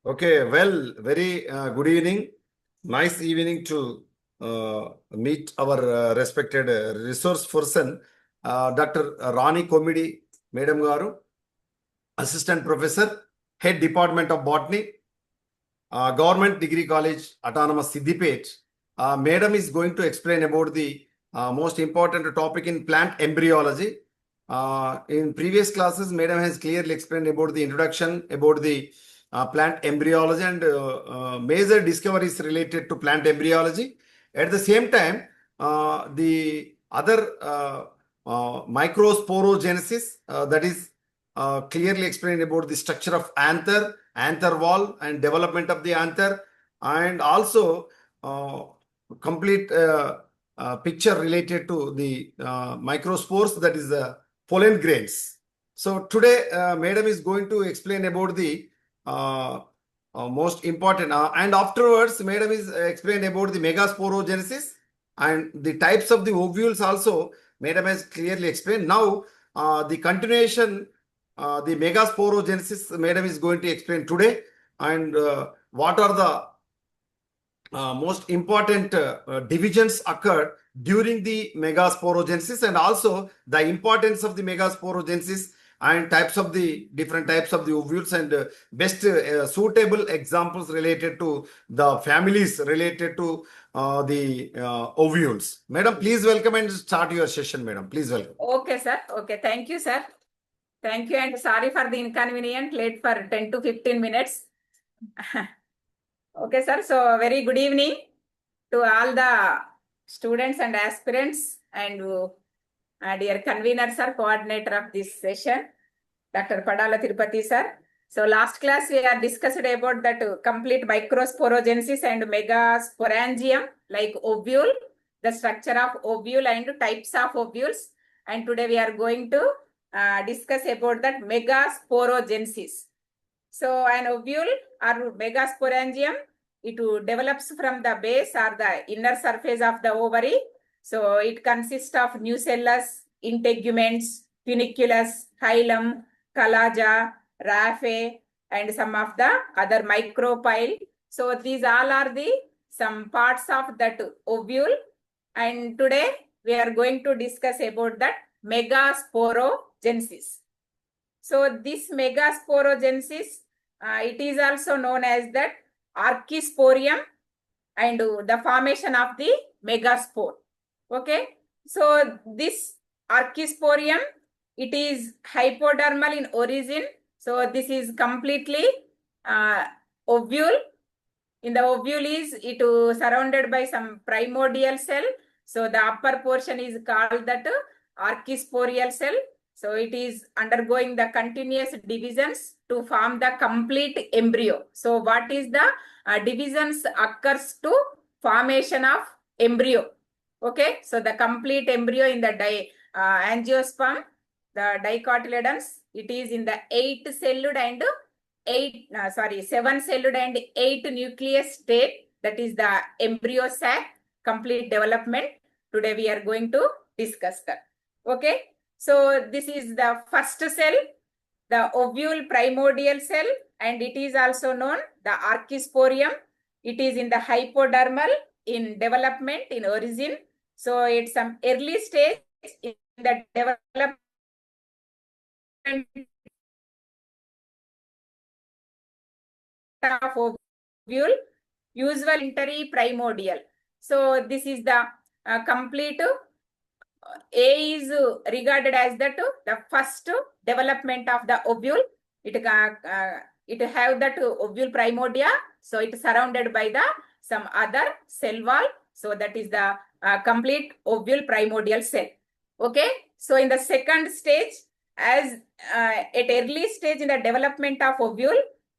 Okay, well, very good evening. Nice evening to meet our respected resource person, Dr. Rani Komidi, Madam Garu, Assistant Professor, Head Department of Botany, Government Degree College, Autonomous Siddipet. Madam is going to explain about the most important topic in plant embryology. In previous classes, Madam has clearly explained about the introduction, about the plant embryology and major discoveries related to plant embryology. At the same time, the other microsporogenesis, that is clearly explained about the structure of anther wall and development of the anther, and also complete picture related to the microspores, that is the pollen grains. So today, Madam is going to explain about the most important, and afterwards, Madam is explain about the megasporogenesis and the types of the ovules also. Madam has clearly explained. Now, the continuation, the megasporogenesis, Madam is going to explain today, and what are the most important divisions occurred during the megasporogenesis, and also the importance of the megasporogenesis and types of the different types of the ovules, and best suitable examples related to the families related to the ovules. Madam, please welcome and start your session. Madam, please welcome. Okay, sir. Okay, thank you, sir. Thank you, and sorry for the inconvenient, late for 10 to 15 minutes. Okay, sir. So, very good evening to all the students and aspirants, and dear convener, sir, coordinator of this session, Dr. Padala Tirupati, sir. So, last class we are discussed about that complete microsporogenesis and megasporangium, like ovule, the structure of ovule and types of ovules. And today we are going to discuss about that megasporogenesis. So an ovule or megasporangium, it develops from the base or the inner surface of the ovary. So it consists of nucellus, integuments, funiculus, hilum, chalaza, raphe, and some of the other micropyle. So these all are the some parts of that ovule. And today we are going to discuss about that megasporogenesis. So this megasporogenesis, it is also known as that archisporium and the formation of the megaspore. Okay. So this archisporium, it is hypodermal in origin. So this is completely ovule. In the ovule is it surrounded by some primordial cell. So the upper portion is called that archisporial cell. So it is undergoing the continuous divisions to form the complete embryo. So what is the divisions occurs to formation of embryo. Okay, so the complete embryo in the angiosperm, the dicotyledons, it is in the 7-celled and 8 nucleus state. That is the embryo sac complete development. Today we are going to discuss that. Okay. So this is the first cell, the ovule primordial cell, and it is also known the archisporium. It is in the hypodermal in development in origin. So it's some early stage in the development of ovule, usually primordial. So this is the complete A is regarded as the first development of the ovule. It have that ovule primordia. So it is surrounded by the some other cell wall. So that is the complete ovule primordial cell. Okay. So in the second stage, as at early stage in the development of ovule,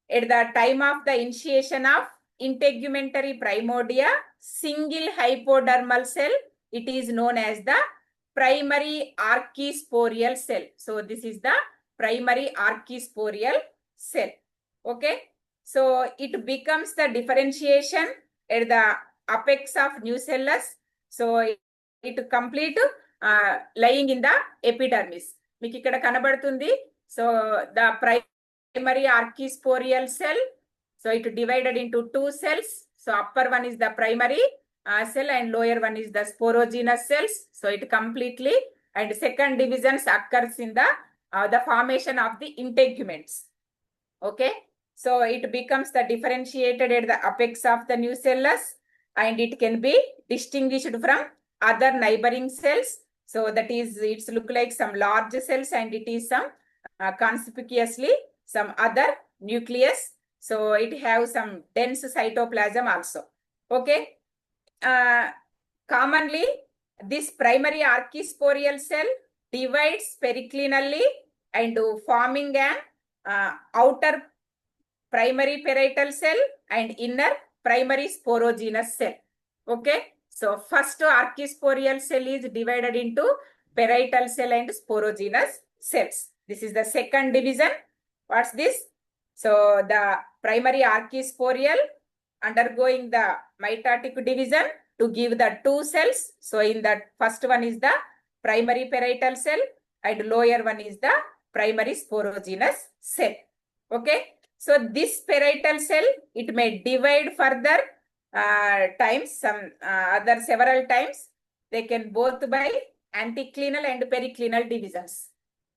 at the time of the initiation of integumentary primordia, single hypodermal cell, it is known as the primary archisporial cell. So this is the primary archisporial cell. Okay. So it becomes the differentiation at the apex of nucellus. So it complete lying in the epidermis. మీకు ఇక్కడ కనబడుతుంది. So the primary archisporial cell So it divided into two cells. So upper one is the primary cell and lower one is the sporogenous cells. So it completely, and second divisions occurs in the formation of the integuments. Okay, so it becomes the differentiated at the apex of the nucellus, and it can be distinguished from other neighboring cells. So that is, it's look like some large cells and it is some conspicuously some other nucleus. So it has some dense cytoplasm also. Okay, commonly this primary archisporial cell divides periclinally and forming an outer primary parietal cell and inner primary sporogenous cell. Okay, so first archisporial cell is divided into parietal cell and sporogenous cells. This is the second division. What's this? So the primary archisporial undergoing the mitotic division to give the two cells. So in that first one is the primary parietal cell and lower one is the primary sporogenous cell. Okay, so this parietal cell, it may divide further times, some other several times. They can both by anticlinal and periclinal divisions.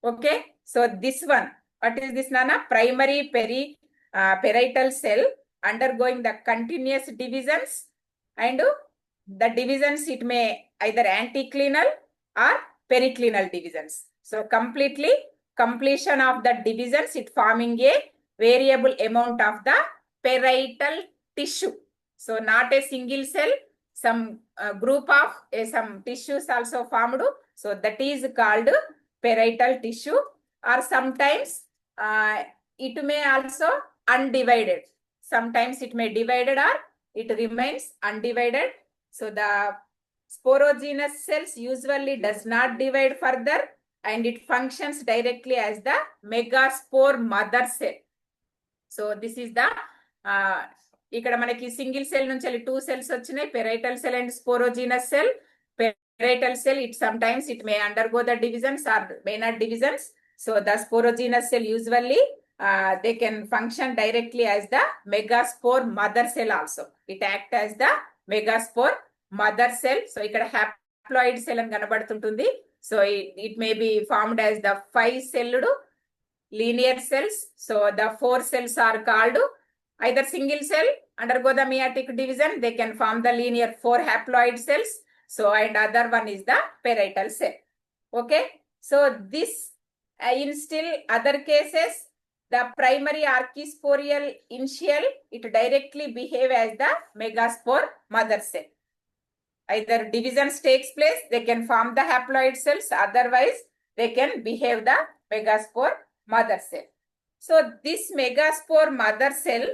Okay, so this one, what is this, Nana? Primary parietal cell undergoing the continuous divisions, and the divisions, it may either anticlinal or periclinal divisions. So completely completion of the divisions, it forming a variable amount of the parietal tissue. So not a single cell, some group of some tissues also formed. So that is called parietal tissue, or sometimes it may also undivided. Sometimes it may divided or it remains undivided. So the sporogenous cells usually does not divide further and it functions directly as the megaspore mother cell. So this is the ఇక్కడ మనకి single cell నుంచి two cells వచ్చినాయి, parietal cell and sporogenous cell. Parietal cell, it sometimes it may undergo the divisions or may not divisions. So the sporogenous cell usually they can function directly as the megaspore mother cell also. It act as the megaspore mother cell. So ఇక్కడ haploid cell అని కనబడుతుంటుంది. So it may be formed as the 5-celled linear cells. So the 4 cells are called either single cell, undergo the meiotic division, they can form the linear 4 haploid cells. So and other one is the parietal cell. Okay, so this in still other cases, the primary archisporial initial, it directly behave as the megaspore mother cell. Either divisions takes place, they can form the haploid cells, otherwise they can behave the megaspore mother cell. So this megaspore mother cell,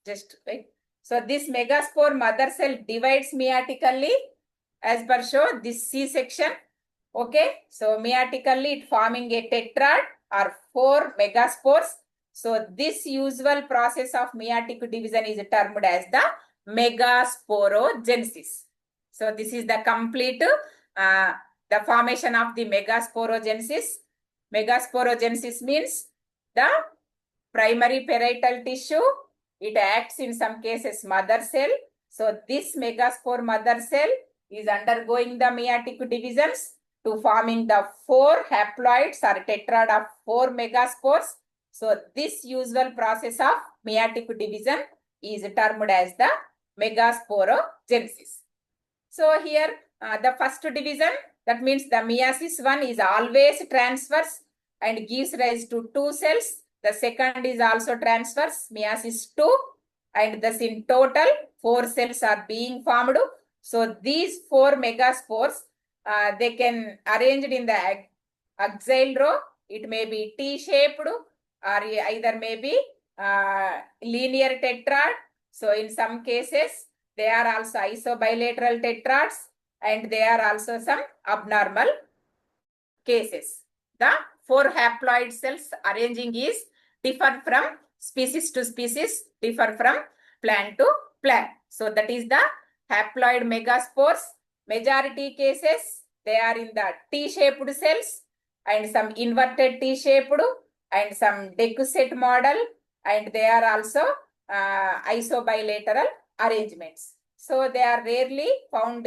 just wait. So this megaspore mother cell divides meiotically as per show this C section. Okay, so meiotically it forming a tetrad or 4 megaspores. So this usual process of meiotic division is termed as the megasporogenesis. So this is the complete the formation of the megasporogenesis. Megasporogenesis means the primary parietal tissue, it acts in some cases mother cell. So this megaspore mother cell is undergoing the meiotic divisions to forming the 4 haploids or tetrad of 4 megaspores. So this usual process of meiotic division is termed as the megasporogenesis. So here the first division, that means the meiosis 1 is always transverse and gives rise to 2 cells. The second is also transverse, meiosis 2, and thus in total 4 cells are being formed. So these 4 megaspores, they can arranged in the axial row. It may be T-shaped or either may be linear tetrad. So in some cases, they are also isobilateral tetrads and they are also some abnormal cases. The 4 haploid cells arranging is differ from species to species, differ from plant to plant. So that is the haploid megaspores. Majority cases, they are in the T-shaped cells and some inverted T-shaped and some decussate model, and they are also isobilateral arrangements. So they are rarely found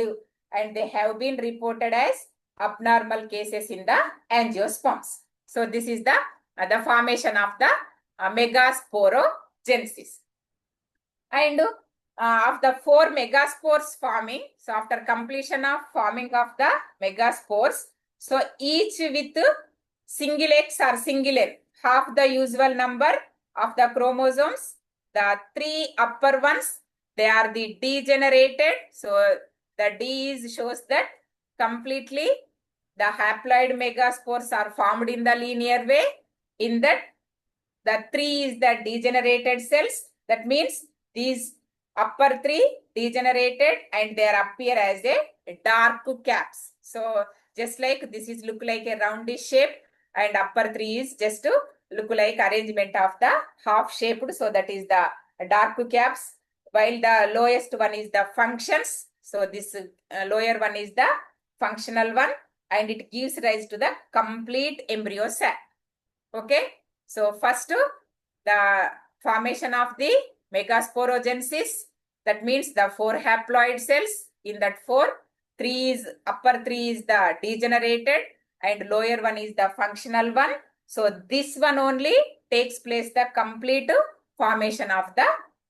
and they have been reported as abnormal cases in the angiosperms. So this is the formation of the megasporogenesis. And of the 4 megaspores forming, so after completion of forming of the megaspores, so each with single X or single N, half the usual number of the chromosomes. The 3 upper ones, they are the degenerated. So the D shows that completely the haploid megaspores are formed in the linear way. In that, the 3 is the degenerated cells. That means these upper 3 degenerated and they appear as a dark caps. So just like this is look like a roundish shape and upper 3 is just to look like arrangement of the half shaped. So that is the dark caps, while the lowest one is the functions. So this lower one is the functional one and it gives rise to the complete embryo sac. Okay. So first, the formation of the megasporogenesis. That means the 4 haploid cells. In that 4, upper 3 is the degenerated and lower one is the functional one. So this one only takes place the complete formation of the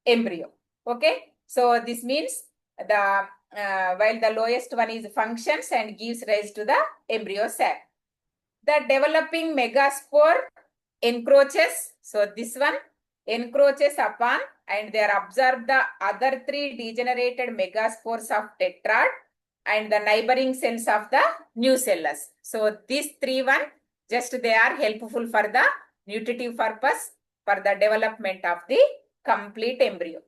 embryo. Okay. So this means the while the lowest one is functions and gives rise to the embryo sac. The developing megaspore encroaches. So this one encroaches upon and they are observed the other 3 degenerated megaspores of tetrad and the neighboring cells of the nucellus. So these 3 just they are helpful for the nutritive purpose for the development of the complete embryo.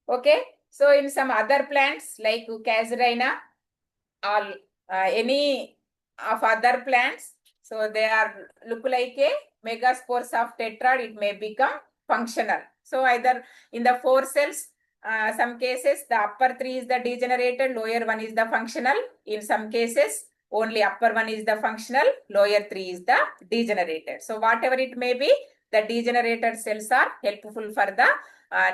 Okay. So in some other plants like Casuarina or any of other plants, so they are look like a megaspores of tetrad, it may become functional. So either in the 4 cells, some cases the upper 3 is the degenerated, lower one is the functional. In some cases, only upper one is the functional, lower 3 is the degenerated. So whatever it may be, the degenerated cells are helpful for the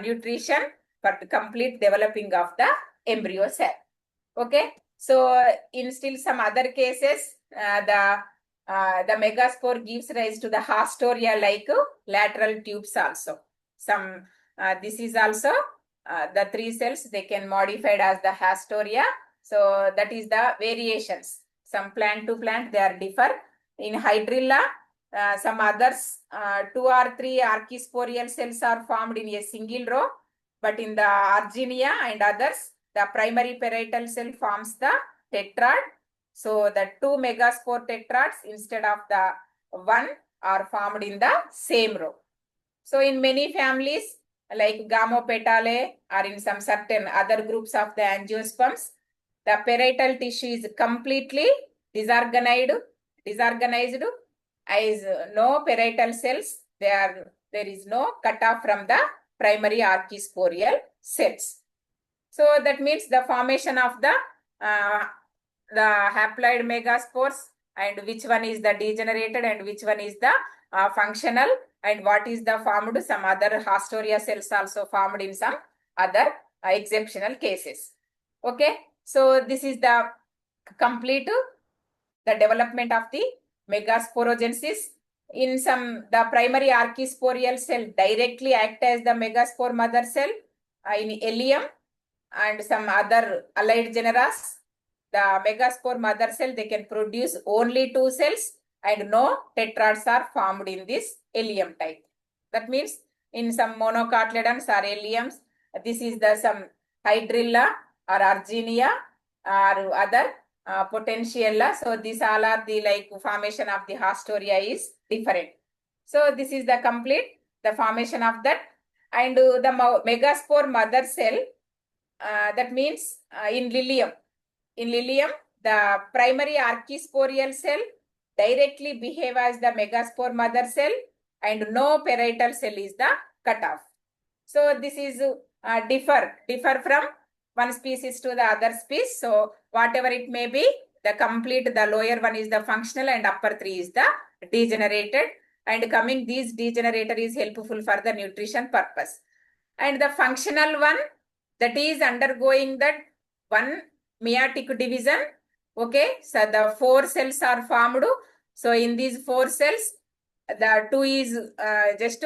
nutrition for the complete developing of the embryo cell. Okay. So in still some other cases, the megaspore gives rise to the hastoria like lateral tubes also. Some this is also the 3 cells they can modified as the hastoria. So that is the variations. Some plant to plant they are differ. In Hydrilla, some others 2 or 3 archisporial cells are formed in a single row, but in the Argynia and others, the primary parietal cell forms the tetrad. So the 2 megaspore tetrads instead of the 1 are formed in the same row. So in many families like Gamopetalae or in some certain other groups of the angiosperms, the parietal tissue is completely disorganized as no parietal cells. There is no cutoff from the primary archisporial cells. So that means the formation of the haploid megaspores and which one is the degenerated and which one is the functional and what is the formed. Some other hastoria cells also formed in some other exceptional cases. Okay. So this is the complete the development of the megasporogenesis. In some, the primary archisporial cell directly act as the megaspore mother cell in ileum and some other allied genera. The megaspore mother cell, they can produce only 2 cells and no tetrads are formed in this ileum type. That means in some monocotyledons or ileums, this is the some Hydrilla or Argynia or other potentiella. So these all are the like formation of the hastoria is different. So this is the complete the formation of that. And the megaspore mother cell, that means in lilium. In lilium, the primary archisporial cell directly behave as the megaspore mother cell and no parietal cell is the cutoff. So this is differ from one species to the other species. So whatever it may be, the complete, the lower one is the functional and upper 3 is the degenerated. And coming these degenerator is helpful for the nutrition purpose. and the functional one, that is undergoing that one meiotic division. Okay, so the 4 cells are formed. So in these 4 cells, the 2 is just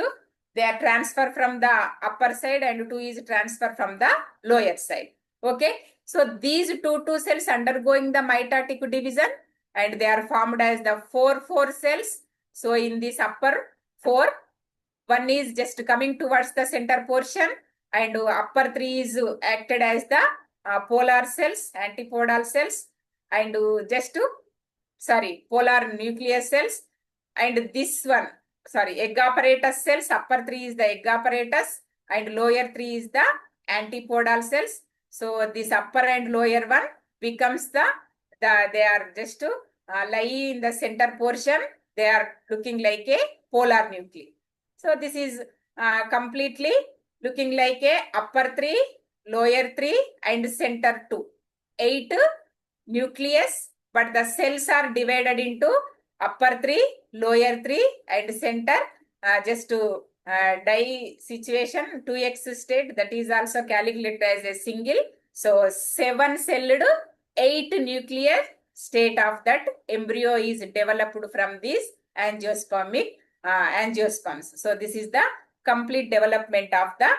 they are transfer from the upper side and 2 is transfer from the lower side. Okay, so these two cells undergoing the mitotic division and they are formed as the 4 cells. So in this upper 4, one is just coming towards the center portion and upper 3 is acted as the polar cells, antipodal cells, and polar nucleus cells, and this one, egg apparatus cells, upper 3 is the egg apparatus and lower 3 is the antipodal cells. So this upper and lower one becomes they are just lie in the center portion. They are looking like a polar nuclei. So this is completely looking like a upper 3, lower 3 and center 2. 8 nucleus, but the cells are divided into upper 3, lower 3 and center. Just to die situation 2x state, that is also calculated as a single. So 7-celled 8 nuclear state of that embryo is developed from these angiosperms. So this is the complete development of the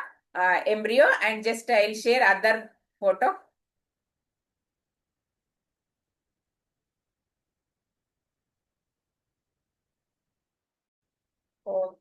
embryo, and just I'll share other photo. Okay.